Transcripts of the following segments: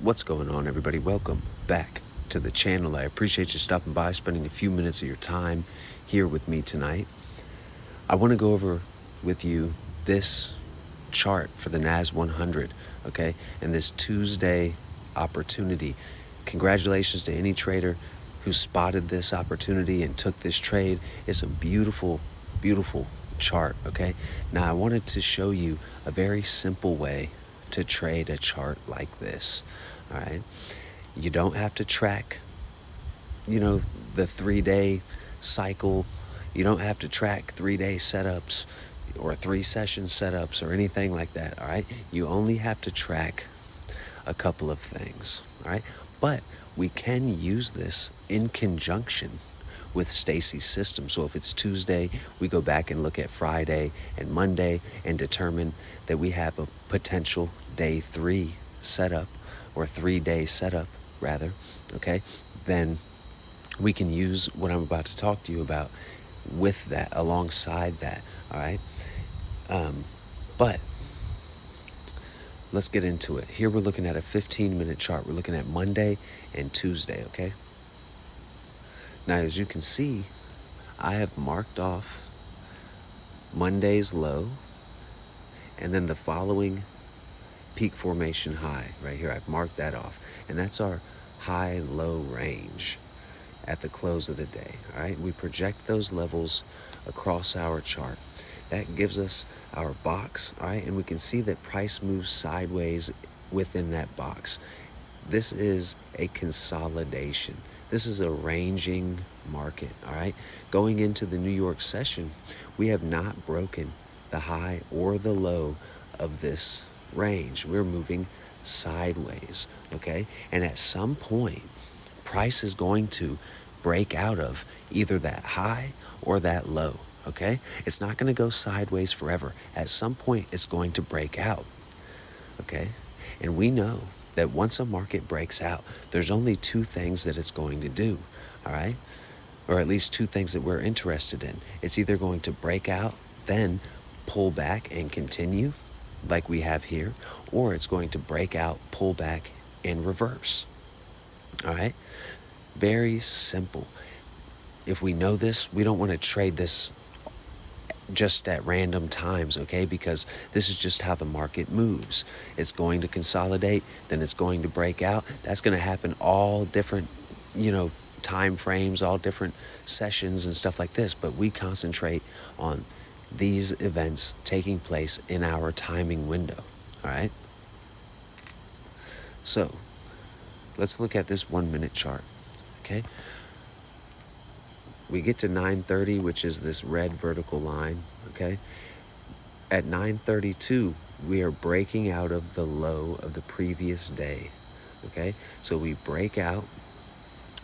What's going on, everybody? Welcome back to the channel. I appreciate you stopping by, spending a few minutes of your time here with me tonight. I want to go over with you this chart for the NAS 100, okay? And this Tuesday opportunity. Congratulations to any trader who spotted this opportunity and took this trade. It's a beautiful, beautiful chart, okay? Now, I wanted to show you a very simple way to trade a chart like this. All right, you don't have to track, the 3-day cycle. You don't have to track 3-day setups or 3-session setups or anything like that. All right, you only have to track a couple of things. All right, but we can use this in conjunction with Stacy's system. So if it's Tuesday, we go back and look at Friday and Monday and determine that we have a potential day 3 setup, or 3-day setup rather, okay? Then we can use what I'm about to talk to you about with that, alongside that, all right? But let's get into it. Here we're looking at a 15-minute chart. We're looking at Monday and Tuesday, okay? Now, as you can see, I have marked off Monday's low and then the following peak formation high right here. I've marked that off, and that's our high-low range at the close of the day. All right, we project those levels across our chart. That gives us our box, all right, and we can see that price moves sideways within that box. This is a consolidation. This is a ranging market, all right? Going into the New York session, we have not broken the high or the low of this range. We're moving sideways, okay? And at some point, price is going to break out of either that high or that low, okay? It's not going to go sideways forever. At some point, it's going to break out, okay? And we know that once a market breaks out, there's only 2 things that it's going to do, all right? Or at least 2 things that we're interested in. It's either going to break out, then pull back and continue, like we have here, or it's going to break out, pull back, and reverse. All right? Very simple. If we know this, we don't want to trade this just at random times, okay? Because this is just how the market moves. It's going to consolidate, then it's going to break out. That's going to happen all different, time frames, all different sessions and stuff like this. But we concentrate on these events taking place in our timing window, all right? So let's look at this 1-minute chart, okay? We get to 9:30, which is this red vertical line, okay? At 9:32, we are breaking out of the low of the previous day, okay? So we break out,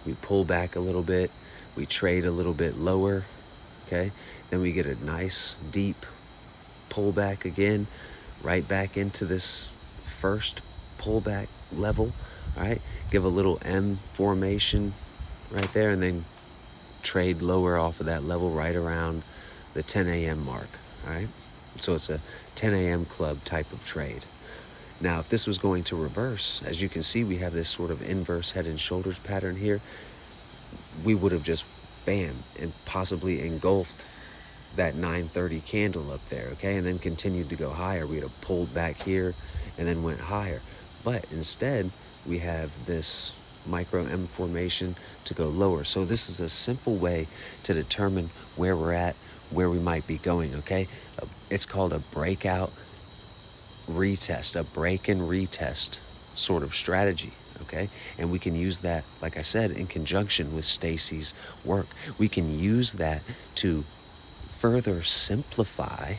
we pull back a little bit, we trade a little bit lower, okay? Then we get a nice deep pullback again, right back into this first pullback level, all right? Give a little M formation right there, and then trade lower off of that level right around the 10 a.m. mark, all right? So it's a 10 a.m. club type of trade. Now, if this was going to reverse, as you can see, we have this sort of inverse head and shoulders pattern here. We would have just, bam, and possibly engulfed that 9:30 candle up there, okay? And then continued to go higher. We'd have pulled back here and then went higher. But instead, we have this micro M formation to go lower. So this is a simple way to determine where we're at, where we might be going, okay? It's called a breakout retest, a break and retest sort of strategy, okay? And we can use that, like I said, in conjunction with Stacy's work. We can use that to further simplify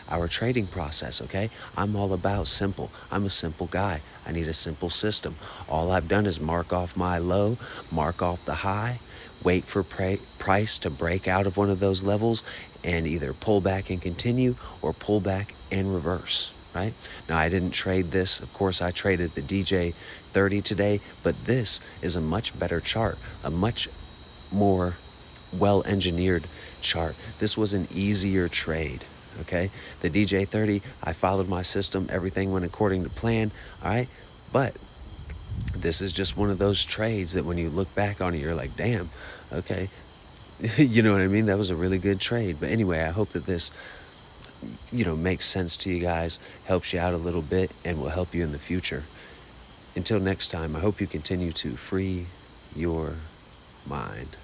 our trading process, okay? I'm all about simple. I'm a simple guy. I need a simple system. All I've done is mark off my low, mark off the high, wait for price to break out of one of those levels, and either pull back and continue or pull back and reverse, right? Now, I didn't trade this. Of course, I traded the DJ 30 today, but this is a much better chart, a much more well-engineered chart. This was an easier trade, okay? The DJ 30, I followed my system. Everything went according to plan, all right? But this is just one of those trades that when you look back on it, you're like, damn, okay. You know what I mean? That was a really good trade. But anyway, I hope that this, makes sense to you guys, helps you out a little bit, and will help you in the future. Until next time, I hope you continue to free your mind.